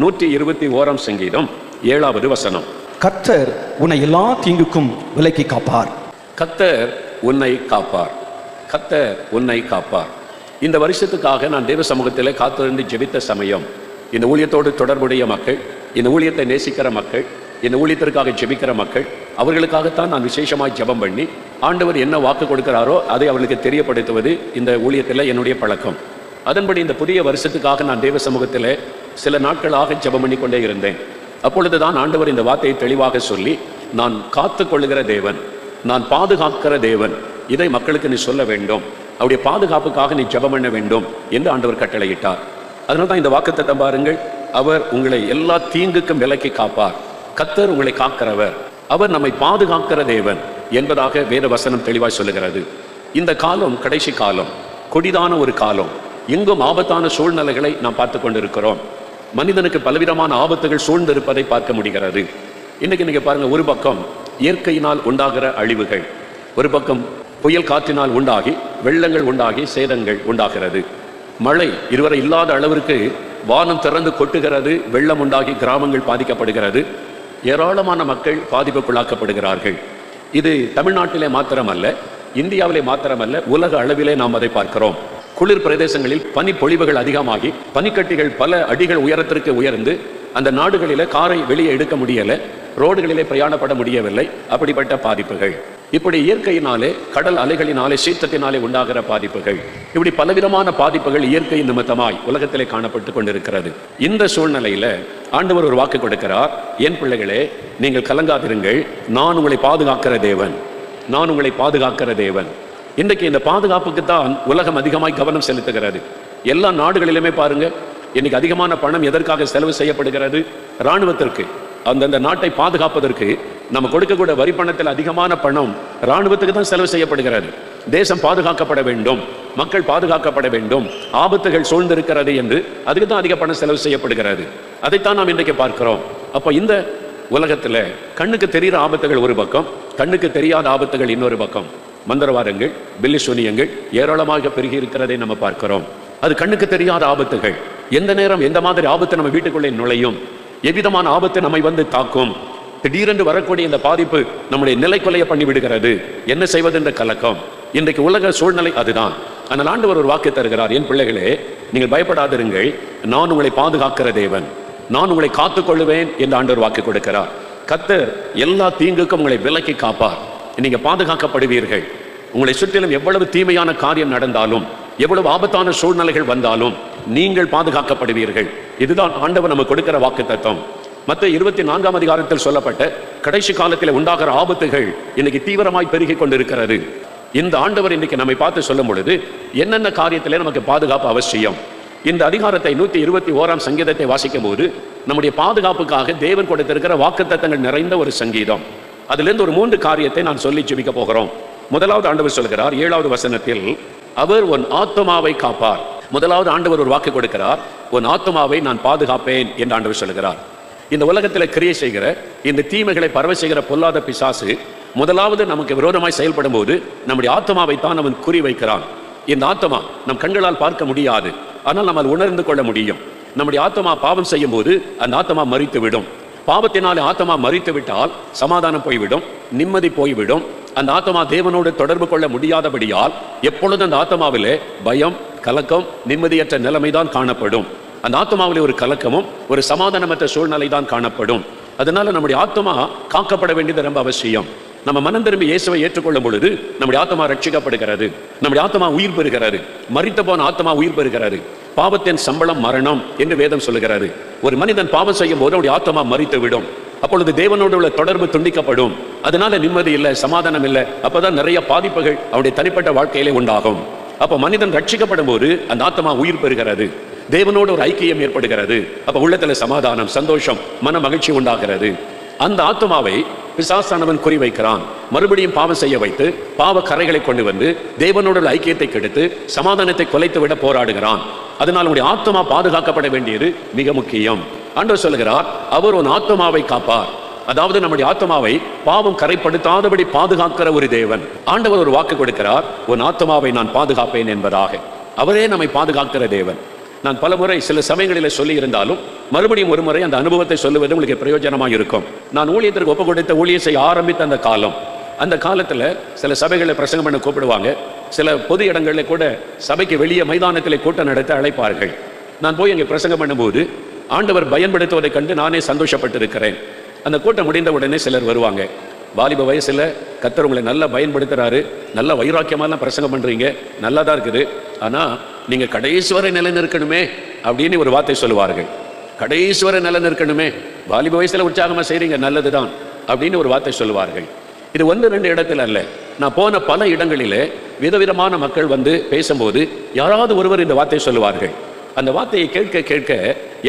121 சங்கீதம் 7வது வசனம். கர்த்தர் உன்னை எல்லா தீங்குக்கும் விலக்கி காப்பார். கர்த்தர் உன்னை காப்பார். கர்த்தர் உன்னை காப்பார். இந்த வருஷத்துக்காக நான் தேவ சமூகத்திலே காத்திருந்து ஜெபித்த சமயம், இந்த ஊழியத்தோடு தொடர்புடைய மக்கள், இந்த ஊழியத்தை நேசிக்கிற மக்கள், இந்த ஊழியத்திற்காக ஜெபிக்கிற மக்கள், அவர்களுக்காகத்தான் நான் விசேஷமாய் ஜெபம் பண்ணி ஆண்டவர் என்ன வாக்கு கொடுக்கிறாரோ அதை அவர்களுக்கு தெரியப்படுத்துவது இந்த ஊழியத்தில் என்னுடைய பழக்கம். அதன்படி இந்த புதிய வருஷத்துக்காக நான் தேவ சமூகத்தில் சில நாட்களாக ஜெபம் பண்ணி கொண்டே இருந்தேன். அப்பொழுதுதான் ஆண்டவர் இந்த வார்த்தையை தெளிவாக சொல்லி, நான் காத்து கொள்ளுகிற தேவன், நான் பாதுகாக்கிற தேவன், இதை மக்களுக்கு நீ சொல்ல வேண்டும், அவருடைய பாதுகாப்புக்காக நீ ஜெபம் பண்ண வேண்டும் என்று ஆண்டவர் கட்டளையிட்டார். அதனால தான் இந்த வாக்குத்தத்தம் பாருங்கள், அவர் உங்களை எல்லா தீங்குக்கும் விலக்கி காப்பார். கர்த்தர் உங்களை காக்கிறவர், அவர் நம்மை பாதுகாக்கிற தேவன் என்பதாக வேத வசனம் தெளிவாய் சொல்லுகிறது. இந்த காலம் கடைசி காலம், கொடிதான ஒரு காலம். எங்கும் ஆபத்தான சூழ்நிலைகளை நாம் பார்த்து கொண்டிருக்கிறோம். மனிதனுக்கு பலவிதமான ஆபத்துகள் சூழ்ந்திருப்பதை பார்க்க முடிகிறது. இன்னைக்கு நீங்க பாருங்க, ஒரு பக்கம் இயற்கையினால் உண்டாகிற அழிவுகள், ஒரு பக்கம் புயல் காற்றினால் உண்டாகி வெள்ளங்கள் உண்டாகி சேதங்கள் உண்டாகிறது. மழை இதுவரை இல்லாத அளவிற்கு வானம் திறந்து கொட்டுகிறது, வெள்ளம் உண்டாகி கிராமங்கள் பாதிக்கப்படுகிறது, ஏராளமான மக்கள் பாதிப்புக்குள்ளாக்கப்படுகிறார்கள். இது தமிழ்நாட்டிலே மாத்திரமல்ல, இந்தியாவிலே மாத்திரமல்ல, உலக அளவிலே நாம் அதை பார்க்கிறோம். குளிர் பிரதேசங்களில் பனி பொழிவுகள் அதிகமாகி பனிக்கட்டிகள் பல அடிகள் உயரத்திற்கு உயர்ந்து அந்த நாடுகளிலே காரை வெளியே எடுக்க முடியலை, ரோடுகளிலே பிரயாணப்பட முடியவில்லை. அப்படிப்பட்ட பாதிப்புகள், இப்படி இயற்கையினாலே, கடல் அலைகளினாலே, சீற்றத்தினாலே உண்டாகிற பாதிப்புகள், இப்படி பலவிதமான பாதிப்புகள் இயற்கை நிமித்தமாய் உலகத்திலே காணப்பட்டு கொண்டிருக்கிறது. இந்த சூழ்நிலையில ஆண்டவர் ஒரு வாக்கு கொடுக்கிறார், என் பிள்ளைகளே, நீங்கள் கலங்காதிருங்கள், நான் உங்களை பாதுகாக்கிற தேவன், நான் உங்களை பாதுகாக்கிற தேவன். இன்றைக்கு இந்த பாதுகாப்புக்கு தான் உலகம் அதிகமாய் கவனம் செலுத்துகிறது. எல்லா நாடுகளிலுமே பாருங்க, இன்னைக்கு அதிகமான பணம் எதற்காக செலவு செய்யப்படுகிறது? இராணுவத்திற்கு. அந்தந்த நாட்டை பாதுகாப்பதற்கு நம்ம கொடுக்கக்கூடிய வரி பணத்தில் அதிகமான பணம் இராணுவத்துக்கு தான் செலவு செய்யப்படுகிறது. தேசம் பாதுகாக்கப்பட வேண்டும், மக்கள் பாதுகாக்கப்பட வேண்டும், ஆபத்துகள் சூழ்ந்திருக்கிறது என்று அதுக்கு தான் அதிக பணம் செலவு செய்யப்படுகிறது. அதைத்தான் நாம் இன்றைக்கு பார்க்கிறோம். அப்போ இந்த உலகத்தில் கண்ணுக்கு தெரிகிற ஆபத்துகள் ஒரு பக்கம், கண்ணுக்கு தெரியாத ஆபத்துகள் இன்னொரு பக்கம். மந்திரவாதங்கள், பில்லி சூனியங்கள் ஏராளமாக பெருகி இருக்கிறதை நம்ம பார்க்கிறோம். அது கண்ணுக்கு தெரியாத ஆபத்துகள். எந்த நேரம் எந்த மாதிரி ஆபத்து நம்ம வீட்டுக்குள்ளே நுழையும், எவ்விதமான ஆபத்து நம்மை வந்து தாக்கும், திடீரென்று வரக்கூடிய இந்த பாதிப்பு நம்முடைய நிலை கொலைய பண்ணி விடுகிறது. என்ன செய்வது என்ற கலக்கம். இன்றைக்கு உலக சூழ்நிலை அதுதான். ஆனால் ஆண்டவர் ஒரு வாக்கு தருகிறார், என் பிள்ளைகளே, நீங்கள் பயப்படாதிருங்கள், நான் உங்களை பாதுகாக்கிற தேவன், நான் உங்களை காத்துக்கொள்ளுவேன் என்று ஆண்டவர் வாக்கு கொடுக்கிறார். கர்த்தர் எல்லா தீங்குக்கும் உங்களை விலக்கி காப்பார். நீங்க பாதுகாக்கப்படுவீர்கள். உங்களை சுற்றிலும் எவ்வளவு தீமையான காரியம் நடந்தாலும், எவ்வளவு ஆபத்தான சூழ்நிலைகள் வந்தாலும் நீங்கள் பாதுகாக்கப்படுவீர்கள். இதுதான் ஆண்டவர் நமக்கு கொடுக்கிற வாக்குத்தத்தம். மத்தேயு 24ஆம் அதிகாரத்தில் சொல்லப்பட்ட கடைசி காலத்தில் உண்டாகிற ஆபத்துகள் இன்னைக்கு தீவிரமாய் பெருகி கொண்டிருக்கிறது. இந்த ஆண்டவர் இன்னைக்கு நம்மை பார்த்து சொல்லும் பொழுது என்னென்ன காரியத்திலே நமக்கு பாதுகாப்பு அவசியம். இந்த அதிகாரத்தை 121ஆம் சங்கீதத்தை வாசிக்கும் போது நம்முடைய பாதுகாப்புக்காக தேவன் கொடுத்திருக்கிற வாக்குத்தத்தங்கள் நிறைந்த ஒரு சங்கீதம். அதிலிருந்து ஒரு 3 காரியத்தை நான் சொல்லி ஜெபிக்க போகிறோம். முதலாவது ஆண்டவர் சொல்கிறார் 7வது வசனத்தில், அவர் உன் ஆத்துமாவை காப்பார். முதலாவது ஆண்டவர் ஒரு வாக்கு கொடுக்கிறார், உன் ஆத்துமாவை நான் பாதுகாப்பேன் என்று ஆண்டவர் சொல்கிறார். இந்த உலகத்தில் கிரியை செய்கிற, இந்த தீமைகளை பரவ செய்கிற பொல்லாத பிசாசு முதலாவது நமக்கு விரோதமாய் செயல்படும் போது நம்முடைய ஆத்மாவை தான் அவன் குறி வைக்கிறான். இந்த ஆத்மா நம் கண்களால் பார்க்க முடியாது, ஆனால் நம்ம உணர்ந்து கொள்ள முடியும். நம்முடைய ஆத்மா பாவம் செய்யும் போது அந்த ஆத்மா மரித்து விடும். பாவத்தினாலே ஆத்மா மரித்து விட்டால் சமாதானம் போய்விடும், நிம்மதி போய்விடும். அந்த ஆத்மா தேவனோடு தொடர்பு கொள்ள முடியாதபடியால் எப்பொழுது அந்த ஆத்மாவிலே பயம், கலக்கம், நிம்மதியற்ற நிலைமைதான் காணப்படும். அந்த ஆத்மாவிலே ஒரு கலக்கமும் ஒரு சமாதானமற்ற சூழ்நிலை தான் காணப்படும். அதனால நம்முடைய ஆத்மா காக்கப்பட வேண்டியது ரொம்ப அவசியம். நம்ம மனம் திரும்பி இயேசுவை ஏற்றுக்கொள்ளும் பொழுது நம்முடைய ஆத்மா ரட்சிக்கப்படுகிறது, நம்முடைய ஆத்மா உயிர் பெறுகிறது. மரித்து போன ஆத்மா உயிர் பெறுகிறது. பாவத்தின் சம்பளம் மரணம் என்று வேதம் சொல்லுகிறது. ஒரு மனிதன் பாவம் செய்யும் போது அவருடைய ஆத்மா மரித்து விடும். அப்பொழுது தேவனோடு உள்ள தொடர்பு துண்டிக்கப்படும். அதனால நிம்மதி இல்லை, சமாதானம் இல்லை. அப்பதான் நிறைய பாதிப்புகள் அவருடைய தனிப்பட்ட வாழ்க்கையிலே உண்டாகும். அப்ப மனிதன் ரட்சிக்கப்படும் போது அந்த ஆத்மா உயிர் பெறுகிறது, தேவனோடு ஒரு ஐக்கியம் ஏற்படுகிறது. அப்ப உள்ளத்துல சமாதானம், சந்தோஷம், மன மகிழ்ச்சி உண்டாகிறது. அந்த ஆத்மாவை பிசாசானவன் குறி வைக்கிறான். மறுபடியும் பாவம் செய்ய வைத்து பாவ கரைகளை கொண்டு வந்து தேவனோட ஐக்கியத்தை கெடுத்து சமாதானத்தை கொலைத்து விட போராடுகிறான். அதனால் உடைய ஆத்மா பாதுகாக்கப்பட வேண்டியது மிக முக்கியம். ஆண்டவர் சொல்லுகிறார், அவர் உன் ஆத்மாவை காப்பார். அதாவது நம்முடைய ஆத்மாவை பாவம் கரைப்படுத்தாதபடி பாதுகாக்கிற ஒரு தேவன். ஆண்டவர் ஒரு வாக்கு கொடுக்கிறார், உன் ஆத்மாவை நான் பாதுகாப்பேன் என்பதாக. அவரே நம்மை பாதுகாக்கிற தேவன். நான் பலமுறை சில சமயங்களில் சொல்லி இருந்தாலும் மறுபடியும் ஒரு முறை அந்த அனுபவத்தை சொல்லுவது உங்களுக்கு பிரயோஜனமாக இருக்கும். நான் ஊழியத்திற்கு ஒப்பு கொடுத்த ஊழியம் செய்ய ஆரம்பித்த அந்த காலத்தில் சில சபைகளில் பிரசங்கம் பண்ண கூப்பிடுவாங்க. சில பொது இடங்களில் கூட சபைக்கு வெளியே மைதானத்தில் கூட்டம் நடத்த அழைப்பார்கள். நான் போய் அங்கே பிரசங்கம் பண்ணும்போது ஆண்டவர் பயன்படுத்துவதை கண்டு நானே சந்தோஷப்பட்டிருக்கிறேன். அந்த கூட்டம் முடிந்த உடனே சிலர் வருவாங்க. வாலிப வயசில் கர்த்தர் உங்களை நல்லா பயன்படுத்துகிறாரு, நல்ல வைராக்கியமாலாம் பிரசங்கம் பண்ணுறீங்க, நல்லா தான் இருக்குது, ஆனால் நீங்கள் கடைசி வரை நிலைநிற்கணுமே அப்படின்னு ஒரு வார்த்தை சொல்லுவார்கள். கடைசி வரை நிலைநிற்கணுமே, வாலிப வயசில் உற்சாகமாக செய்கிறீங்க, நல்லது தான் அப்படின்னு ஒரு வார்த்தை சொல்லுவார்கள். இது 1-2 இடத்துல அல்ல, நான் போன பல இடங்களிலே விதவிதமான மக்கள் வந்து பேசும்போது யாராவது ஒருவர் இந்த வார்த்தை சொல்லுவார்கள். அந்த வார்த்தையை கேட்க கேட்க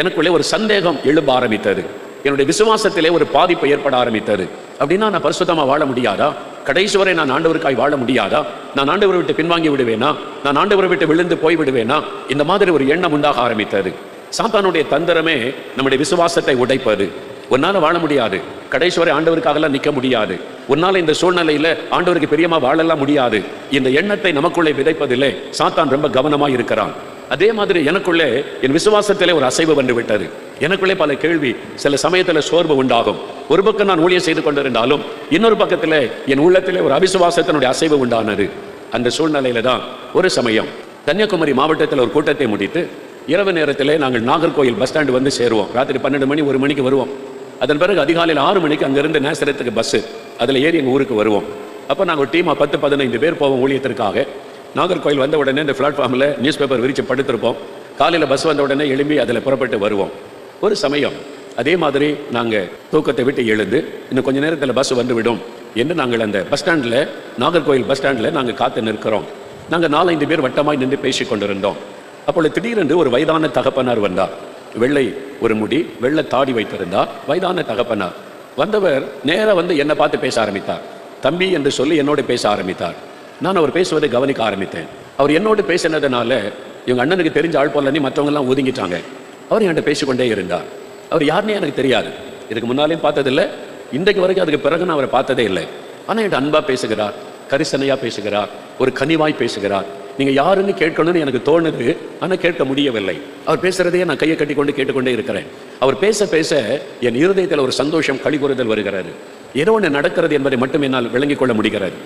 எனக்குள்ளே ஒரு சந்தேகம் எழும்ப ஆரம்பித்தது. என்னுடைய விசுவாசத்திலே ஒரு பாதிப்பு ஏற்பட ஆரம்பித்தது. அப்படின்னா நான் பரிசுத்தமாக வாழ முடியாதா? கடைசி வரை நான் ஆண்டவருக்காய் வாழ முடியாதா? நான் ஆண்டவரை விட்டு பின்வாங்கி விடுவேனா? நான் ஆண்டவரை விட்டு விழுந்து போய் விடுவேனா? இந்த மாதிரி ஒரு எண்ணம் உண்டாக ஆரம்பித்தது. சாத்தானுடைய தந்திரமே நம்முடைய விசுவாசத்தை உடைப்பது. உன்னால வாழ முடியாது, கடைசி வரை ஆண்டவருக்காகலாம் நிற்க முடியாது, உன்னால இந்த சூழ்நிலையில ஆண்டவருக்கு பிரியமா வாழலாம் முடியாது, இந்த எண்ணத்தை நமக்குள்ளே விதைப்பதில்லை சாத்தான் ரொம்ப கவனமாக இருக்கிறான். அதே மாதிரி எனக்குள்ளே என் விசுவாசத்திலே ஒரு அசைவு வந்து விட்டது. எனக்குள்ளே பல கேள்வி, சில சமயத்தில் சோர்வு உண்டாகும். ஒரு பக்கம் நான் ஊழியம் செய்து கொண்டிருந்தாலும் இன்னொரு பக்கத்தில் என் உள்ளத்திலே ஒரு அவிசுவாசத்தினுடைய அசைவு உண்டானது. அந்த சூழ்நிலையில தான் ஒரு சமயம் கன்னியாகுமரி மாவட்டத்தில் ஒரு கூட்டத்தை முடித்து இரவு நேரத்திலே நாங்கள் நாகர்கோயில் பஸ் ஸ்டாண்டு வந்து சேருவோம். ராத்திரி 12 மணி 1 மணிக்கு வருவோம். அதன் பிறகு அதிகாலையில் 6 மணிக்கு அங்கிருந்து நேசரத்துக்கு பஸ்ஸு, அதில் ஏறி எங்கள் ஊருக்கு வருவோம். அப்போ நாங்கள் ஒரு டீமாக 10-15 பேர் போவோம் ஊழியத்திற்காக. நாகர்கோயில் வந்த உடனே இந்த பிளாட்ஃபார்மில் நியூஸ் பேப்பர் விரித்து படுத்திருப்போம். காலையில் பஸ் வந்த உடனே எழும்பி அதில் புறப்பட்டு வருவோம். ஒரு சமயம் அதே மாதிரி நாங்கள் தூக்கத்தை விட்டு எழுந்து இன்னும் கொஞ்சம் நேரத்தில் பஸ் வந்துவிடும் என்று நாங்கள் அந்த பஸ் ஸ்டாண்டில், நாகர்கோயில் பஸ் ஸ்டாண்டில் நாங்கள் காத்து நிற்கிறோம். நாங்கள் 4-5 பேர் வட்டமாய் நின்று பேசி கொண்டிருந்தோம். அப்பொழுது திடீரென்று ஒரு வயதான தகப்பனார் வந்தார். வெள்ளை ஒரு முடி, வெள்ளை தாடி வைத்திருந்தார், வயதான தகப்பனார். வந்தவர் நேராக வந்து என்னை பார்த்து பேச ஆரம்பித்தார். தம்பி என்று சொல்லி என்னோடு பேச ஆரம்பித்தார். நான் அவர் பேசுவதை கவனிக்க ஆரம்பித்தேன். அவர் என்னோடு பேசினதுனால இவங்க அண்ணனுக்கு தெரிஞ்ச ஆள் போலன்னு மற்றவங்கெல்லாம் ஒதுங்கிட்டாங்க. அவர் என்கிட்ட பேசிக்கொண்டே இருந்தார். அவர் யாருன்னே எனக்கு தெரியாது, இதுக்கு முன்னாலேயும் பார்த்ததில்லை, இன்றைக்கு வரைக்கும் அதுக்கு பிறகு நான் அவரை பார்த்ததே இல்லை. ஆனால் என்கிட்ட அன்பாக பேசுகிறார், கரிசனையாக பேசுகிறார், ஒரு கனிவாய் பேசுகிறார். நீங்கள் யாருன்னு கேட்கணும்னு எனக்கு தோணுது, ஆனால் கேட்க முடியவில்லை. அவர் பேசுகிறதையே நான் கையை கட்டி கொண்டு கேட்டுக்கொண்டே இருக்கிறேன். அவர் பேச பேச என் இருதயத்தில் ஒரு சந்தோஷம், களிகூறுதல் வருகிறது. ஏதோ ஒன்று நடக்கிறது என்பதை மட்டும் என்னால் விளங்கிக் கொள்ள முடிகிறது.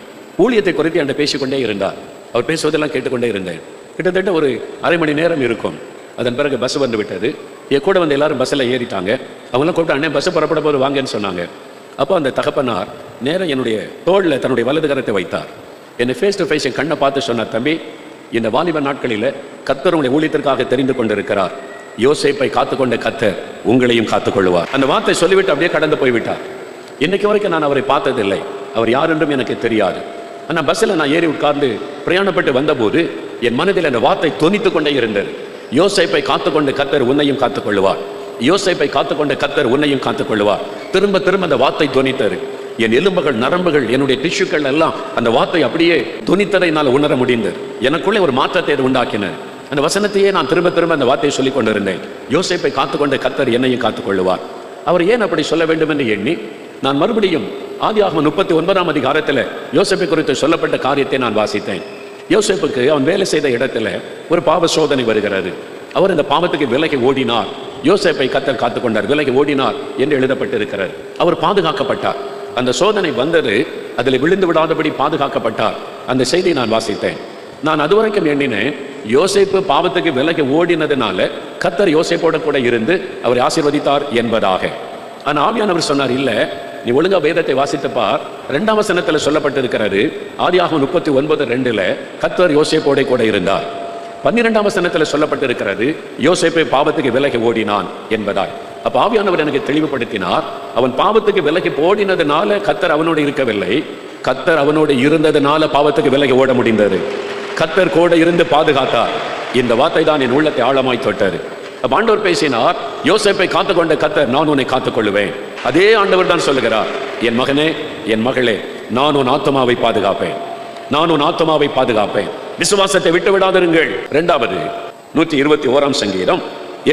ஊழியத்தை குறித்து என்கிட்ட பேசிக்கொண்டே இருந்தார். அவர் பேசுவதெல்லாம் கேட்டுக்கொண்டே இருந்தேன். கிட்டத்தட்ட ஒரு அரை மணி நேரம் இருக்கும். அதன் பிறகு பஸ் வந்து விட்டது. என் கூட வந்து எல்லாரும் பஸ்ஸில் ஏறிட்டாங்க. அவங்களாம் கூப்பிட்டு அண்ணே பஸ்ஸை புறப்பட போது வாங்கன்னு சொன்னாங்க. அப்போ அந்த தகப்பனார் நேரம் என்னுடைய தோளில் தன்னுடைய வலது கரத்தை வைத்தார். என்னை ஃபேஸ் டு ஃபேஸ் என் கண்ணை பார்த்து சொன்னார், தம்பி, இந்த வாலிப நாட்களில் கர்த்தர் உங்களை ஊழியத்திற்காக தெரிந்து கொண்டிருக்கிறார். யோசேப்பை காத்துக்கொண்ட கர்த்தர் உங்களையும் காத்துக்கொள்வார். அந்த வார்த்தை சொல்லிவிட்டு அப்படியே கடந்து போய்விட்டார். இன்னைக்கு வரைக்கும் நான் அவரை பார்த்ததில்லை, அவர் யார் என்றும் எனக்கு தெரியாது. ஆனால் பஸ்ஸில் நான் ஏறி உட்கார்ந்து பிரயாணப்பட்டு வந்தபோது என் மனதில் அந்த வார்த்தை தொனித்து கொண்டே இருந்தது. யோசேப்பை காத்துக்கொண்ட கர்த்தர் உன்னையும் காத்துக்கொள்வார், யோசேப்பை காத்துக்கொண்ட கர்த்தர் உன்னையும் காத்துக்கொள்வார். திரும்ப திரும்ப அந்த வார்த்தை தொனித்தது. என் எலும்புகள், நரம்புகள், என்னுடைய டிஷ்யூக்கள் எல்லாம் அந்த வார்த்தை அப்படியே தொனித்ததை என்னால் உணர முடிந்தது. எனக்குள்ளே ஒரு மாற்றத்தை அது உண்டாக்கினது. அந்த வசனத்தையே நான் திரும்ப திரும்ப அந்த வார்த்தையை சொல்லிக் கொண்டிருந்தேன். யோசேப்பை காத்துக்கொண்ட கர்த்தர் என்னையும் காத்துக்கொள்வார். அவர் ஏன் அப்படி சொல்ல வேண்டும் என்று எண்ணி நான் மறுபடியும் ஆதியாகமம் 39ஆம் அதிகாரத்தில் யோசேப்பை குறித்து சொல்லப்பட்ட காரியத்தை நான் வாசித்தேன். யோசேப்புக்கு அவன் வேலை செய்த இடத்துல ஒரு பாவ சோதனை வருகிறது. அவர் அந்த பாவத்துக்கு விலகி ஓடினார். யோசேப்பை கர்த்தர் காத்துக்கொண்டார், விலகி ஓடினார் என்று எழுதப்பட்டிருக்கிறார். அவர் பாதுகாக்கப்பட்டார். அந்த சோதனை வந்தது, அதில் விழுந்து விடாதபடி பாதுகாக்கப்பட்டார். அந்த செய்தியை நான் வாசித்தேன். நான் அதுவரைக்கும் எண்ணினேன் யோசேப்பு பாவத்துக்கு விலகி ஓடினதுனால கர்த்தர் யோசேப்போட கூட இருந்து அவரை ஆசீர்வதித்தார் என்பதாக. ஆனால் ஆவியானவர் சொன்னார், இல்லை, நீ ஒழுங்கா வேதத்தை வாசித்துப்பார். 2ஆம் வசனத்தில் சொல்லப்பட்டிருக்கிறது, ஆதியாகமம் 39:2 கர்த்தர் யோசேப்போட கூட இருந்தார். 12ஆம் வசனத்தில் சொல்லப்பட்டிருக்கிறது, யோசேப்பை பாவத்துக்கு விலகி ஓடினான் என்பதாய். அப்ப ஆவியானவர் எனக்கு தெளிவுபடுத்தினார், அவன் பாவத்துக்கு விலகி ஓடினதுனால கர்த்தர் அவனோடு இருக்கவில்லை, கர்த்தர் அவனோடு இருந்ததுனால பாவத்துக்கு விலகி ஓட முடிந்தது. கர்த்தர் கூட இருந்து பாதுகாத்தார். இந்த வார்த்தை தான் என் உள்ளத்தை ஆழமாய் தொட்டது. ஆண்டவர் பேசினார், யோசேப்பை காத்துக்கொண்ட கர்த்தர் நான் உன்னை காத்துக்கொள்ளுவேன். அதே ஆண்டவர் தான் சொல்லுகிறார், என் மகனே, என் மகளே, நான் உன் ஆத்துமாவை பாதுகாப்பேன், நான் உன் ஆத்துமாவை பாதுகாப்பேன். விசுவாசத்தை விட்டு விடாதிருங்கள். 2வது 121ஆம் சங்கீதம்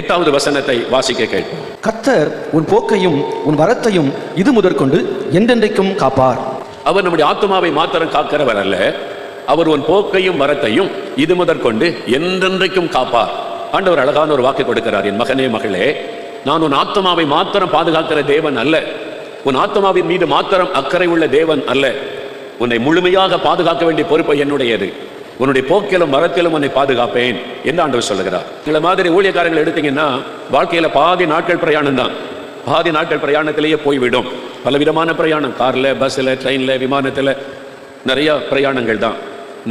8வது வசனத்தை வாசிக்க கேட்போம். கர்த்தர் உன் போக்கையும் உன் வரத்தையும் இது முதற்கொண்டு என்றென்றைக்கும் காப்பார். அவர் நம்முடைய ஆத்துமாவை மாத்திரம் காக்கிறவர் அல்ல, அவர் உன் போக்கையும் வரத்தையும் இது முதற்கொண்டு என்றென்றைக்கும் காப்பார். ஆண்டவர் அழகான ஒரு வாக்கு கொடுக்கிறார். என் மகனே மகளே, நான் உன் ஆத்மாவை மாத்திரம் பாதுகாக்கிற தேவன் அல்ல, உன் ஆத்மாவின் மீது மாத்திரம் அக்கறை உள்ள தேவன் அல்ல, உன்னை முழுமையாக பாதுகாக்க வேண்டிய பொறுப்பை என்னுடையது, உன்னுடைய போக்கிலும் மரத்திலும் உன்னை பாதுகாப்பேன் என்று ஆண்டவர் சொல்லுகிறார். இந்த மாதிரி ஊழியக்காரங்களை எடுத்தீங்கன்னா வாழ்க்கையில பாதி நாட்கள் பிரயாணம் தான், பாதி நாட்கள் பிரயாணத்திலேயே போய்விடும். பலவிதமான பிரயாணம், கார்ல, பஸ்ல, ட்ரெயின்ல, விமானத்துல, நிறைய பிரயாணங்கள் தான்.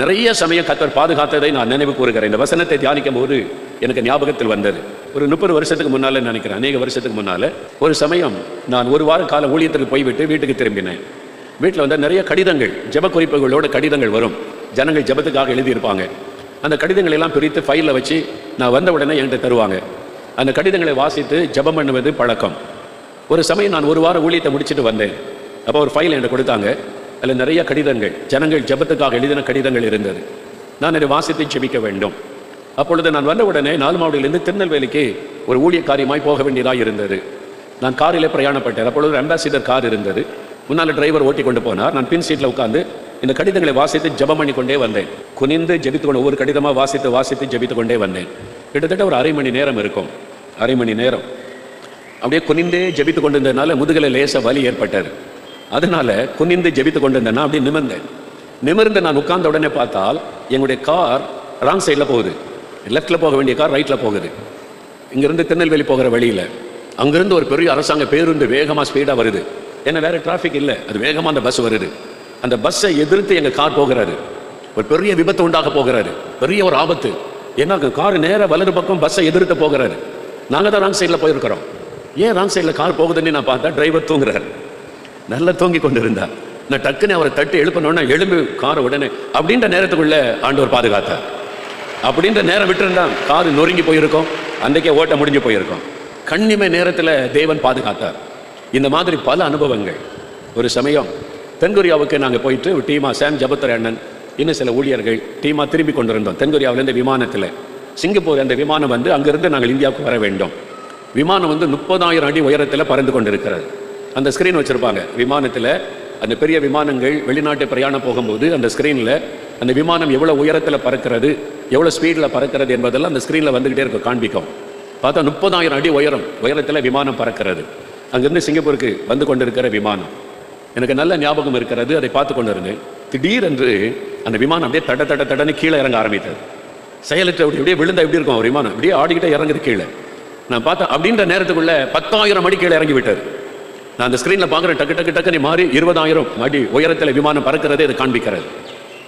நிறைய சமயம் கர்த்தர் பாதுகாத்ததை நான் நினைவு கூறுகிறேன். இந்த வசனத்தை தியானிக்கும் போது எனக்கு ஞாபகத்தில் வந்தது. ஒரு 30 வருஷத்துக்கு முன்னால நினைக்கிறேன், அநேக வருஷத்துக்கு முன்னால ஒரு சமயம் நான் ஒரு வார கால ஊழியத்துக்கு போய்விட்டு வீட்டுக்கு திரும்பினேன். வீட்டில் வந்து நிறைய கடிதங்கள், ஜெப குறிப்புகளோட கடிதங்கள் வரும். ஜனங்கள் ஜெபத்துக்காக எழுதியிருப்பாங்க. அந்த கடிதங்களை எல்லாம் பிரித்து ஃபைலில் வச்சு நான் வந்த உடனே என்கிட்ட தருவாங்க. அந்த கடிதங்களை வாசித்து ஜெபம் பண்ணுவது பழக்கம். ஒரு சமயம் நான் ஒரு வாரம் ஊழியத்தை முடிச்சுட்டு வந்தேன். அப்போ ஒரு ஃபைல் என்கிட்ட கொடுத்தாங்க. அதில் நிறைய கடிதங்கள், ஜனங்கள் ஜெபத்துக்காக எழுதின கடிதங்கள் இருந்தது. நான் இதை வாசித்து ஜெபிக்க வேண்டும். அப்பொழுது நான் வந்த உடனே நாலுமாவடியிலிருந்து திருநெல்வேலிக்கு ஒரு ஊழிய காரியமாய் போக வேண்டியதாக இருந்தது. நான் காரிலே பிரயாணப்பட்டேன். அப்பொழுது ஒரு அம்பாசிடர் கார் இருந்தது. முன்னால் டிரைவர் ஓட்டி கொண்டு போனார். நான் பின் சீட்டில் உட்காந்து இந்த கடிதங்களை வாசித்து ஜெபம் பண்ணி கொண்டே வந்தேன். குனிந்து ஜெபித்து கொண்டு ஒவ்வொரு கடிதமாக வாசித்து ஜெபித்து கொண்டே வந்தேன். கிட்டத்தட்ட ஒரு அரை மணி நேரம் இருக்கும். அரை மணி நேரம் அப்படியே குனிந்தே ஜெபித்து கொண்டிருந்ததுனால முதுகில் லேச வலி ஏற்பட்டது. அதனால குனிந்து ஜெபித்து கொண்டிருந்தேன்னா அப்படியே நிமிர்ந்து நான் உட்கார்ந்த உடனே பார்த்தால் எங்களுடைய கார் ராங் சைடில் போகுது. லெஃப்டில் போக வேண்டிய கார் ரைட்டில் போகுது. இங்கிருந்து திருநெல்வேலி போகிற வழியில் அங்கிருந்து ஒரு பெரிய அரசாங்க பேருந்து வேகமாக ஸ்பீடாக வருது. ஏன்னா வேறு டிராஃபிக் இல்லை, அது வேகமாக அந்த பஸ் வருது. அந்த பஸ்ஸை எதிர்த்து எங்கள் கார் போகிறாரு. ஒரு பெரிய விபத்து உண்டாக போகிறாரு, பெரிய ஒரு ஆபத்து. ஏன்னா கார் நேராக வலது பக்கம் பஸ்ஸை எதிர்த்து போகிறாரு. நாங்கள் தான் ராங் சைடில் போயிருக்கிறோம். ஏன் ராங் சைடில் கார் போகுதுன்னு நான் பார்த்தா டிரைவர் தூங்குறாரு. நல்லா தூங்கி கொண்டு இருந்தார். நான் டக்குன்னு அவரை தட்டி எழுப்பினோன்னா எழும்பி காரை உடனே அப்படின்ற நேரத்துக்குள்ள ஆண்டவர் பாதுகாத்தார். அப்படின்ற நேரம் விட்டுருந்தா காரு நொறுங்கி போயிருக்கோம், அன்றைக்கே ஓட்ட முடிஞ்சு போயிருக்கோம். கண்ணிமை நேரத்தில் தேவன் பாதுகாத்தார். இந்த மாதிரி பல அனுபவங்கள். ஒரு சமயம் தென்கொரியாவுக்கு நாங்கள் போயிட்டு டீமா சாம் ஜபத்தர் அண்ணன் இன்னும் சில ஊழியர்கள் டீமா திரும்பி கொண்டிருந்தோம். தென்கொரியாவிலேருந்து விமானத்தில் சிங்கப்பூர் அந்த விமானம் வந்து அங்கிருந்து நாங்கள் இந்தியாவுக்கு வர வேண்டும். விமானம் வந்து 30,000 அடி உயரத்தில் பறந்து கொண்டிருக்கிறது. அந்த ஸ்க்ரீன் வச்சுருப்பாங்க விமானத்தில். அந்த பெரிய விமானங்கள் வெளிநாட்டு பிரயாணம் போகும்போது அந்த ஸ்க்ரீனில் அந்த விமானம் எவ்வளோ உயரத்தில் பறக்கிறது, எவ்வளோ ஸ்பீடில் பறக்கிறது என்பதெல்லாம் அந்த ஸ்க்ரீனில் வந்துக்கிட்டே இருக்கும், காண்பிக்கும். பார்த்தா 30,000 அடி உயரத்தில் விமானம் பறக்கிறது. அங்கேருந்து சிங்கப்பூருக்கு வந்து கொண்டிருக்கிற விமானம் எனக்கு நல்ல ஞாபகம் இருக்கிறது. அதை பார்த்து கொண்டு இருந்தேன். திடீரென்று அந்த விமானம் அப்படியே தடன்னு கீழே இறங்க ஆரம்பித்தது. செயலற்ற அப்படியே விழுந்தா எப்படி இருக்கும் ஒரு விமானம், அப்படியே ஆடிக்கிட்டே இறங்குது கீழே. நான் பார்த்தேன் அப்படின்ற நேரத்துக்குள்ள 10,000 அடி கீழே இறங்கி விட்டார். நான் அந்த ஸ்க்ரீனில் பார்க்குறேன், டக்குன்னு மாறி 20,000 அடி உயரத்தில் விமானம் பறக்கிறதே அது காண்பிக்கிறது.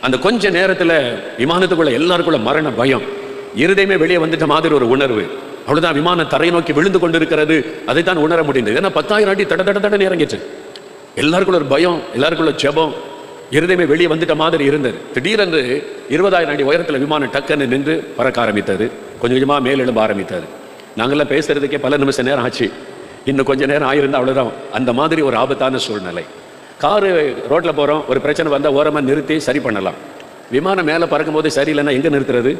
அந்த கொஞ்ச நேரத்தில் விமானத்துக்குள்ள எல்லாருக்குள்ள மரண பயம், இருதயமே வெளியே வந்துட்ட மாதிரி ஒரு உணர்வு. அவ்வளோதான், விமானம் தரை நோக்கி விழுந்து கொண்டு இருக்கிறது. அதை தான் உணர முடிந்தது. ஏன்னா 10,000 அடி தடன்னு இறங்கிச்சு. எல்லாருக்குள்ள ஒரு பயம், எல்லாருக்குள்ள ஜெபம், இருதயமே வெளியே வந்துட்ட மாதிரி இருந்தது. திடீரென்று 20,000 அடி உயரத்தில் விமானம் டக்குன்னு நின்று பறக்க ஆரம்பித்தது. கொஞ்சம் கொஞ்சமாக மேல் எழும்ப ஆரம்பித்தது. நாங்கள்லாம் பேசுறதுக்கே பல நிமிஷம் நேரம் ஆச்சு. இன்னும் கொஞ்சம் நேரம் ஆயிருந்தால் அவ்வளோதான். அந்த மாதிரி ஒரு ஆபத்தான சூழ்நிலை. காரு ரோட்டில் போகிறோம், ஒரு பிரச்சனை வந்தால் ஓரமாக நிறுத்தி சரி பண்ணலாம். விமானம் மேலே பறக்கும்போது சரியில்லைன்னா எங்கே நிறுத்துறது?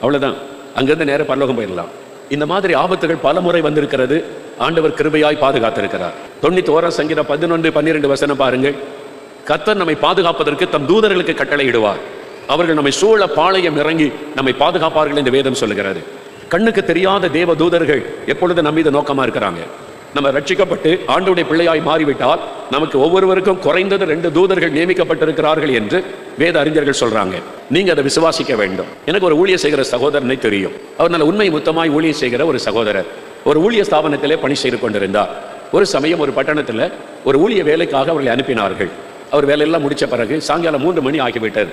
அவ்வளோதான், அங்கேருந்து நேரம் பரலோகம் போயிடலாம். இந்த மாதிரி ஆபத்துகள் பல முறை வந்திருக்கிறது. ஆண்டவர் கிருபையாய் பாதுகாத்திருக்கிறார். 91 சங்கீதம் 11-12 வசனம் பாருங்கள். கர்த்தர் நம்மை பாதுகாப்பதற்கு தம் தூதர்களுக்கு கட்டளை இடுவார், அவர்கள் நம்மை சூழ பாளையம் இறங்கி நம்மை பாதுகாப்பார்கள் என்று வேதம் சொல்லுகிறது. கண்ணுக்கு தெரியாத தேவ தூதர்கள் எப்பொழுது நம்ம மீது நோக்கமா இருக்கிறாங்க. நம்ம ரட்சிக்கப்பட்டு ஆண்டவருடைய பிள்ளையாய் மாறிவிட்டால் நமக்கு ஒவ்வொருவருக்கும் குறைந்தது 2 தூதர்கள் நியமிக்கப்பட்டிருக்கிறார்கள் என்று வேத அறிஞர்கள் சொல்றாங்க. நீங்க அதை விசுவாசிக்க வேண்டும். எனக்கு ஒரு ஊழிய செய்கிற சகோதரனை தெரியும். அவர் நல்ல உண்மை முத்தமாய் ஊழிய செய்கிற ஒரு சகோதரர். ஒரு ஊழிய ஸ்தாபனத்திலே பணி செய்து கொண்டிருந்தார். ஒரு சமயம் ஒரு பட்டணத்தில் ஒரு ஊழிய வேலைக்காக அவர்களை அனுப்பினார்கள். அவர் வேலையெல்லாம் முடிச்ச பிறகு சாயங்காலம் 3 மணி ஆகிவிட்டது.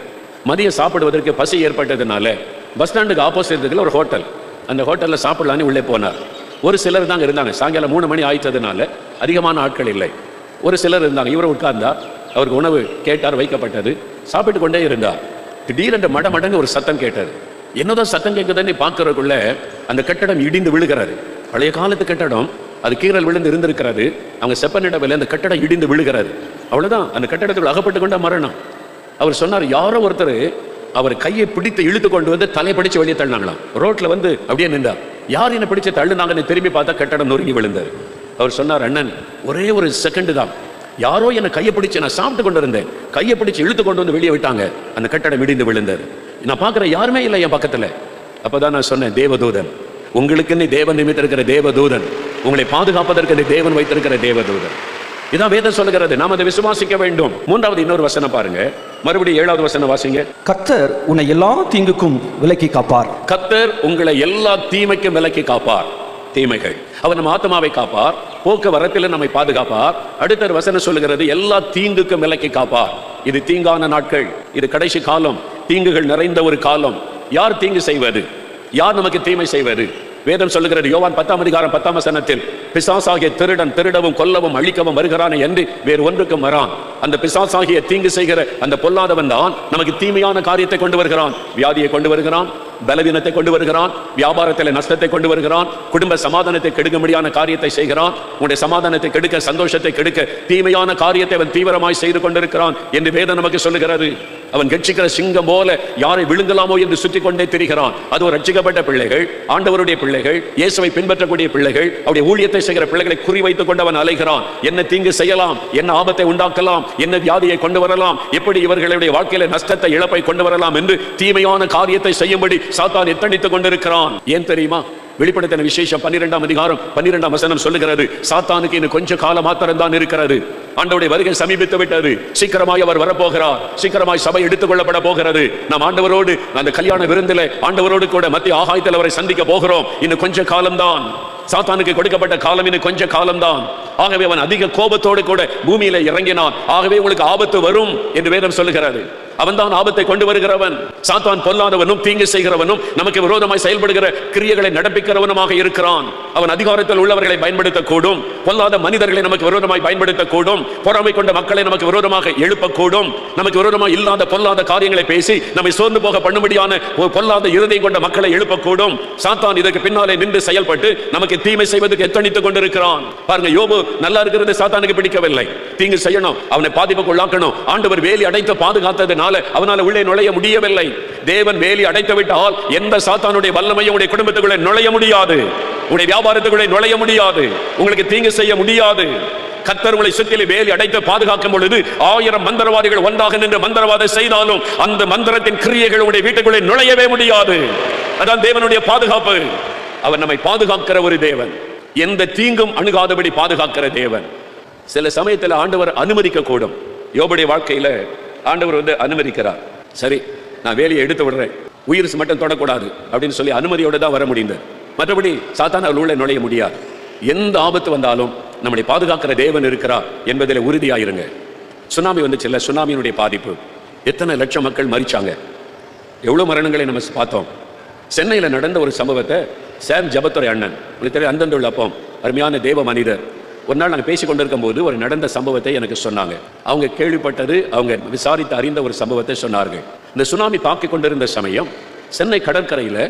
மதியம் சாப்பிடுவதற்கு பசி ஏற்பட்டதுனால பஸ் ஸ்டாண்டுக்கு ஆப்போசிட் ஒரு ஹோட்டல், அந்த ஹோட்டலில் சாப்பிடலான்னு உள்ளே போனார். ஒரு சிலர் தாங்க இருந்தாங்க. சாயங்காலம் 3 மணி ஆயிட்டதுனால அதிகமான ஆட்கள் இல்லை. ஒரு சிலர் இருந்தாங்க. இவரை உட்கார்ந்தார், அவருக்கு உணவு கேட்டார், வைக்கப்பட்டது. சாப்பிட்டு கொண்டே இருந்தார். திடீரென்று மடமடங்கு ஒரு சத்தம் கேட்டது. என்னதான் சத்தம் கேட்குதுன்னு பார்க்கறதுக்குள்ள அந்த கட்டடம் இடிந்து விழுகிறது. பழைய காலத்து கட்டடம், அது கீறல் விழுந்து இருந்திருக்கிறது. அவங்க செப்பனிடவில் அந்த கட்டடம் இடிந்து விழுகிறது. அவ்வளோதான், அந்த கட்டடத்தில் அகப்பட்டு கொண்ட மரணம். அவர் சொன்னார், யாரோ ஒருத்தர் அவர் கையை பிடித்து இழுத்து கொண்டு வந்து தலை படிச்சு வெளியே தள்ளினாங்களாம். ரோட்ல வந்து அப்படியே நின்றார். யார் என்ன பிடிச்சு தள்ளுனாங்கன்னு திரும்பி பார்த்தா கட்டடம் நொறுங்கி விழுந்தார். அவர் சொன்னார், அண்ணன் ஒரே ஒரு செகண்ட் தான், யாரோ என்னை கையை பிடிச்சு, நான் சாப்பிட்டு கொண்டு இருந்தேன், கையை பிடிச்சு இழுத்து கொண்டு வந்து வெளியே விட்டாங்க, அந்த கட்டடம் இடிந்து விழுந்தார். நான் பார்க்குறேன் யாருமே இல்லை என் பக்கத்தில். அப்போதான் நான் சொன்னேன், தேவதூதன் உங்களுக்குன்னு தேவன் நியமித்திருக்கிற தேவதூதன், உங்களை பாதுகாப்பதற்கு தேவன் வைத்திருக்கிற தேவதூதன். இதான் வேதம் சொல்லுகிறது, நாம் அதை விசுவாசிக்க வேண்டும். மூன்றாவது இன்னொரு வசனம் பாருங்க, மறுபடியும் 7வது வசனம் வாசிங்க. கர்த்தர் உன்னை எல்லா தீங்குக்கும் விலக்கி காப்பார். கர்த்தர் உங்களை எல்லா தீமைக்கும் விலக்கி காப்பார். தீமைகள், அவர் நம்ம ஆத்மாவை காப்பார், போக்குவரத்தில் நம்மை பாதுகாப்பார். அடுத்த வசனம் சொல்லுகிறது, எல்லா தீங்குக்கும் விலக்கி காப்பார். இது தீங்கான நாட்கள், இது கடைசி காலம், தீங்குகள் நிறைந்த ஒரு காலம். யார் தீங்கு செய்வது? யார் நமக்கு தீமை செய்வது? வேதம் சொல்லுகிறது, யோவான் 10ஆம் அதிகாரம் 10ஆம் வசனத்தில், பிசாசாகிய திருடன் திருடவும் கொல்லவும் அழிக்கவும் வருகிறானே என்று வேறு ஒன்றுக்கும் வரான். அந்த பிசாசாகிய தீங்கு செய்கிற அந்த பொல்லாதவன் தான் நமக்கு தீமையான காரியத்தை கொண்டு வருகிறான். வியாதியை கொண்டு வருகிறான், பலவீனத்தை கொண்டு வருகிறான், வியாபாரத்தில் நஷ்டத்தை கொண்டு வருகிறான், குடும்ப சமாதானத்தை கெடுக்க முடியாத காரியத்தை செய்கிறான், உன்னுடைய சமாதானத்தை கெடுக்க, சந்தோஷத்தை கெடுக்க தீமையான காரியத்தை அவன் தீவிரமாய் செய்து கொண்டிருக்கிறான் என்று வேதம் நமக்கு சொல்லுகிறது. அவன் கட்சிக்கிற சிங்கம் போல யாரை விழுங்கலாமோ என்று சுற்றி கொண்டே திரிகிறான். அது ஒரு ரட்சிக்கப்பட்ட பிள்ளைகள், ஆண்டவருடைய பிள்ளைகள், இயேசுவை பின்பற்றக்கூடிய பிள்ளைகள், அவருடைய ஊழியத்தை செய்கிற பிள்ளைகளை குறிவைத்துக் கொண்டு அவன் அலைகிறான். என்ன தீங்கு செய்யலாம், என்ன ஆபத்தை உண்டாக்கலாம், என்ன வியாதியை கொண்டு வரலாம், எப்படி இவர்களுடைய வாழ்க்கையில நஷ்டத்தை, இழப்பை கொண்டு வரலாம் என்று தீமையான காரியத்தை செய்யும்படி சாத்தான் எத்தனித்துக் கொண்டிருக்கிறான். ஏன் தெரியுமா? வெளிப்படுத்தின விசேஷம் 12ஆம் அதிகாரம் 12ஆம் வசனம் சொல்லுகிறது, சாத்தானுக்கு இன்னும் கொஞ்ச காலம் மாத்திரம் தான் இருக்கிறது. ஆண்டவருடைய வருகை சமீபித்து விட்டது. சீக்கிரமாய் அவர் வரப்போகிறார். சீக்கிரமாய் சபை எடுத்துக் கொள்ளப்பட போகிறது. நாம் ஆண்டவரோடு அந்த கல்யாண விருந்திலே ஆண்டவரோடு கூட மத்திய ஆகாயத்தில் அவரை சந்திக்க போகிறோம். இன்னும் கொஞ்ச காலம்தான். சாத்தானுக்கு கொடுக்கப்பட்ட காலம் இன்னும் கொஞ்ச காலம்தான். ஆகவே அவன் அதிக கோபத்தோடு கூட பூமியில இறங்கினான். ஆகவே உங்களுக்கு ஆபத்து வரும் என்று வேதம் சொல்லுகிறது. அவன் தான் ஆபத்தை கொண்டு வருகிறவன். சாத்தான் பொல்லாதவனும் தீங்கு செய்கிறவனும் நமக்கு விரோதமாய் செயல்படுகிற கிரியைகளை நடப்பிக்கிறவனுமாக இருக்கிறான். அவன் அதிகாரத்தில் உள்ளவர்களை பயன்படுத்தக்கூடும், பொல்லாத மனிதர்களை நமக்கு விரோதமாய் பயன்படுத்தக்கூடும், பொறாமை கொண்ட மக்களை நமக்கு விரோதமாக எழுப்பக்கூடும், நமக்கு விரோதமாக இல்லாத பொல்லாத காரியங்களை பேசி நம்மை சோர்ந்து போக பண்ணும்படியான ஒரு பொல்லாத இருதயம் கொண்ட மக்களை எழுப்பக்கூடும். சாத்தான் இதற்கு பின்னாலே நின்று செயல்பட்டு நமக்கு தீமை செய்வதற்கு எத்தனித்துக் கொண்டிருக்கிறான். பாருங்க, யோபு நல்லா இருக்கிறது சாத்தானுக்கு பிடிக்கவில்லை. தீங்கு செய்யணும், அவனை பாதிப்புக்குள்ளாக்கணும். ஆண்டவர் வேலி அடைத்து பாதுகாத்ததுனால அவனால உள்ளே நுழைய முடியவில்லை. தேவன் வேலி அடைத்து விட்டால் எந்த சாத்தானுடைய வல்லமையும் உடைய குடும்பத்துக்குள்ளே நுழைய முடியாது, உடைய வியாபாரத்துக்குள்ளே நுழைய முடியாது, உங்களுக்கு தீங்கு செய்ய முடியாது. கர்த்தர் உங்களை சுற்றிலும் வேலி அடைத்து பாதுகாக்கும் பொழுது 1000 மந்திரவாதிகள் ஒன்றாக நின்று மந்திரவாதம் செய்தாலும் அந்த மந்திரத்தின் கிரியைகள் உடைய வீட்டுக்குள்ளே நுழையவே முடியாது. அதான் தேவனுடைய பாதுகாப்பு. அவர் நம்மை பாதுகாக்கிற ஒரு தேவன், எந்த தீங்கும் அணுகாதபடி பாதுகாக்கிற தேவன். சில சமயத்தில் ஆண்டவர் அனுமதிக்க கூடும். யோபுடைய வாழ்க்கையில ஆண்டவர் அனுமதிக்கிறார். சரி, நான் வேலையை எடுத்து விடுறேன், உயிர் மட்டும் தொடக்கூடாது அப்படின்னு சொல்லி அனுமதியோடு தான் வர முடிந்தது. மற்றபடி சாத்தான் அவள் உள்ள நுழைய முடியாது. எந்த ஆபத்து வந்தாலும் நம்மளை பாதுகாக்கிற தேவன் இருக்கிறார் என்பதில் உறுதியாயிருங்க. சுனாமி வந்துச்சுல்ல, சுனாமியினுடைய பாதிப்பு எத்தனை லட்சம் மக்கள் மரிச்சாங்க, எவ்வளவு மரணங்களை நம்ம பார்த்தோம். சென்னையில் நடந்த ஒரு சம்பவத்தை சாம் ஜபத்துரை அண்ணன், அந்தந்துள்ள அப்பம் அருமையான தேவ மனிதர், ஒரு நாள் நாங்கள் பேசி கொண்டிருக்கும் போது ஒரு நடந்த சம்பவத்தை எனக்கு சொன்னாங்க. அவங்க கேள்விப்பட்டது, அவங்க விசாரித்து அறிந்த ஒரு சம்பவத்தை சொன்னார்கள். இந்த சுனாமி தாக்கி கொண்டிருந்த சமயம் சென்னை கடற்கரையில்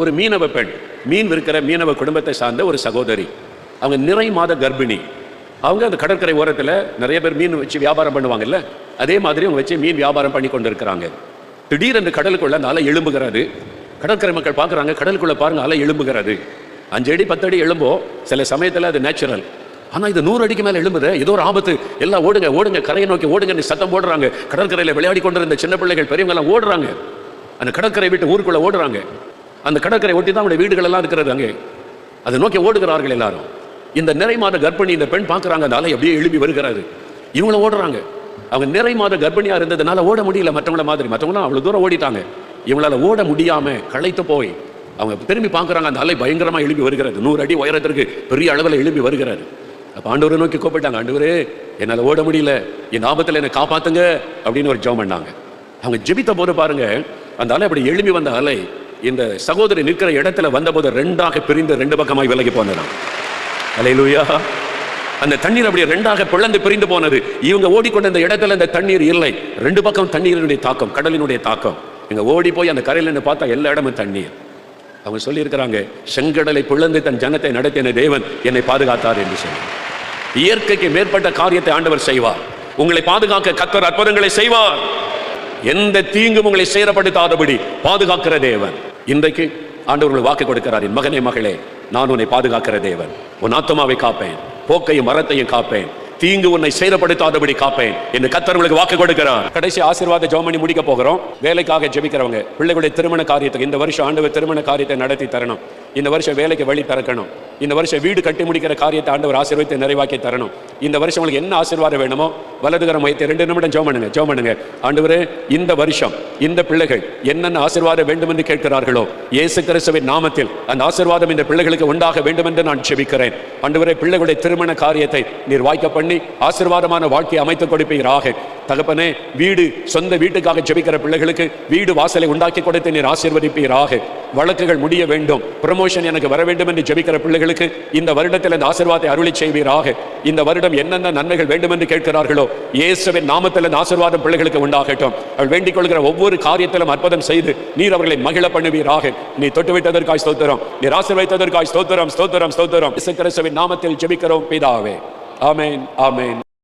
ஒரு மீனவ பெண், மீன் விற்கிற மீனவ குடும்பத்தை சார்ந்த ஒரு சகோதரி, அவங்க நிறை மாத கர்ப்பிணி. அவங்க அந்த கடற்கரை ஓரத்தில் நிறைய பேர் மீன் வச்சு வியாபாரம் பண்ணுவாங்கல்ல, அதே மாதிரி அவங்க வச்சு மீன் வியாபாரம் பண்ணி கொண்டு இருக்கிறாங்க. திடீரென்று கடலுக்குள்ள அந்த அலை எழும்புகிறது. கடற்கரை மக்கள் பார்க்குறாங்க, கடலுக்குள்ள பாருங்க அலை எழும்புகிறது. 5 அடி 10 அடி எழும்போ, சில சமயத்தில் அது நேச்சுரல். ஆனால் இது 100 அடிக்கு மேலே எழும்புது, ஏதோ ஒரு ஆபத்து, எல்லாம் ஓடுங்க ஓடுங்க, கரையை நோக்கி ஓடுங்கன்னு சத்தம் போடுறாங்க. கடற்கரையில் விளையாடி கொண்டிருந்த சின்ன பிள்ளைகள் பெரியவங்க எல்லாம் ஓடுறாங்க, அந்த கடற்கரை விட்டு ஊருக்குள்ள ஓடுறாங்க. அந்த கடற்கரை ஒட்டி தான் அவங்களுடைய வீடுகள் எல்லாம் இருக்கிறது. அங்கே அதை நோக்கி ஓடுகிறார்கள் எல்லாரும். இந்த நிறை மாத கர்ப்பிணி இந்த பெண் பார்க்குறாங்க, அந்த அலை அப்படியே எழுப்பி வருகிறது. இவங்களும் ஓடுறாங்க. அவங்க நிறை மாத கர்ப்பிணியாக இருந்ததுனால ஓட முடியல மற்றவங்கள மாதிரி. மற்றவங்களாம் அவ்வளோ தூரம் ஓடிட்டாங்க. இவங்களால ஓட முடியாமல் களைத்து போய் அவங்க திரும்பி பார்க்குறாங்க, அந்த அலை பயங்கரமாக எழுப்பி வருகிறது. 100 அடி உயரத்திற்கு பெரிய அளவில் எழுப்பி வருகிறது. அப்போ ஆண்டவரை நோக்கி கூப்பிட்டாங்க, ஆண்டவரே என்னால் ஓட முடியல, என் ஆபத்தில் என்னை காப்பாற்றுங்க அப்படின்னு ஒரு ஜெபம் பண்ணாங்க. அவங்க ஜெபித்த போது பாருங்க, அந்த அலை அப்படி எழுப்பி வந்த அலை இந்த சகோதரி நிற்கிற இடத்துல வந்தபோது 2ஆக பிரிந்து 2 பக்கமாய் விலகி போனதாம். அல்லேலூயா. அந்த தண்ணீர் அப்படியே 2ஆக பிளந்து பிரிந்து போனது. இவங்க ஓடிக்கொண்ட இந்த இடத்துல இந்த தண்ணீர் இல்லை. 2 பக்கம் தண்ணீரினுடைய தாக்கம், கடலினுடைய தாக்கம். இவங்க ஓடி போய் அந்த கரையில் நின்று பார்த்தா எல்லா இடமும் தண்ணீர். அவங்க சொல்லியிருக்கிறாங்க, செங்கடலை பிளந்து தன் ஜனத்தை நடத்தின தேவன் என்னை பாதுகாத்தார் என்று சொல்லி. இயற்கைக்கு மேற்பட்ட காரியத்தை ஆண்டவர் செய்வார். உங்களை பாதுகாக்க கர்த்தர் அற்புதங்களை செய்வார். எந்த தீங்கும் உங்களை சேரப்படுத்தாதபடி பாதுகாக்கிற தேவன். இன்றைக்கு ஆண்டவர்கள் வாக்கு கொடுக்கிறார், என் மகனே மகளே, நான் உன்னை பாதுகாக்கிற தேவன், உன் ஆத்துமாவை காப்பேன், போக்கையும் மரத்தையும் காப்பேன், தீங்கு உன்னை சேதப்படுத்தாதபடி காப்பேன் என்று கர்த்தர் உங்களுக்கு வாக்கு கொடுக்கிறார். கடைசி ஆசீர்வாத ஜெபம் பண்ணி முடிக்க போகிறோம். வேலைக்காக ஜெபிக்கிறவங்க, பிள்ளைகளுடைய திருமண காரியத்துக்கு இந்த வருஷம் ஆண்டவர் திருமண காரியத்தை நடத்தி தரணும். இந்த வருஷம் வேலைக்கு வழி திறக்கணும். இந்த வருஷம் வீடு கட்டி முடிக்கிற காரியத்தை ஆண்டவர் ஆசீர்வாதத்தை நிறைவாக்கி தரணும். இந்த வருஷம் உங்களுக்கு என்ன ஆசீர்வாதம் வேணுமோ வலதுகரம் வைத்து 2 நிமிடம் ஜெபம் பண்ணுங்க. ஆண்டவரே, இந்த வருஷம் இந்த பிள்ளைகள் என்னென்ன ஆசீர்வாதம் வேண்டும் என்று கேட்கிறார்களோ இயேசு கிறிஸ்துவின் நாமத்தில் அந்த ஆசீர்வாதம் இந்த பிள்ளைகளுக்கு உண்டாக வேண்டும் என்று நான் ஜெபிக்கிறேன். ஆண்டவரே, பிள்ளைகளுடைய திருமண காரியத்தை நீர் வாய்க்க பண்ணி ஆசீர்வாதமான வாழ்க்கையை அமைத்துக் கொடுப்பீராக. தகப்பனே, வீடு சொந்த வீட்டுக்காக ஜெபிக்கிற பிள்ளைகளுக்கு வீடு வாசலை உண்டாக்கி கொடுத்து நீர் ஆசீர்வதிப்பீராக. வழக்குகள் முடிய வேண்டும், ப்ரமோஷன் எனக்கு வர வேண்டும் என்று ஜெபிக்கிற பிள்ளைகளுக்கு இந்த வருடத்தில் அந்த ஆசீர்வாதத்தை அருளி செய்வீராக. இந்த வருடம் என்னென்ன நன்மைகள் வேண்டும் என்று கேட்கிறார்களோ இயேசுவின் நாமத்தில் அந்த ஆசீர்வாதம் பிள்ளைகளுக்கு உண்டாகட்டும். அவள் வேண்டிக் கொள்கிற ஒவ்வொரு காரியத்திலும் அற்புதம் செய்து நீர் அவர்களை மகிழ பண்ணுவீராக. நீ தொட்டுவிட்டதற்காய் ஸ்தோத்திரம், நீர் ஆசீர்வதித்ததற்காய் ஸ்தோத்திரம். இயேசு கிறிஸ்துவின் நாமத்தில் ஜெபிக்கிறோம் பிதாவே. ஆமென், ஆமென்.